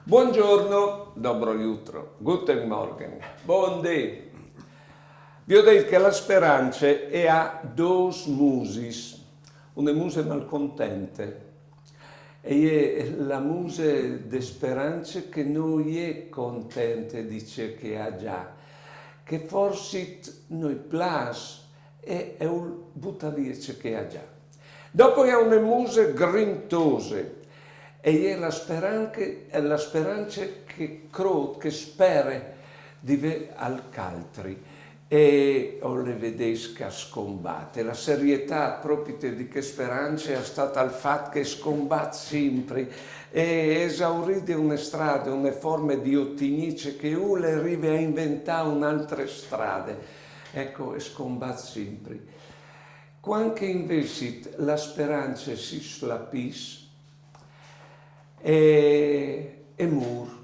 Buongiorno, dobro jutro, guten Morgen, buon day. Vi ho detto che la speranza ha due musis, una muse malcontente e è la muse di speranza che non è contenta dice che ha già, che forse noi plas e è un buttavirce che ha già. Dopo è una muse grintose, e è la speranza che crede, che spera di vedere al caltri e o le vedesca scombatte. La serietà proprio di che speranza è stata il fatto che scombatte sempre e esaurite una strada, una forma di ottimice che le arriva a inventare un'altra strada. Ecco, e scombatte sempre. Quando invece la speranza si slapis, e mur.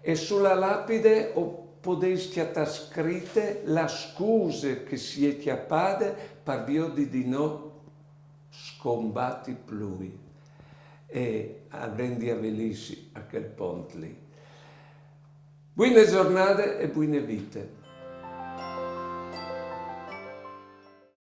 E sulla lapide potete schiattare scritte la scuse che si è chiappate per via di no scombatti plui. E avvendi a velissi a quel ponte lì. Buone giornate e buone vite.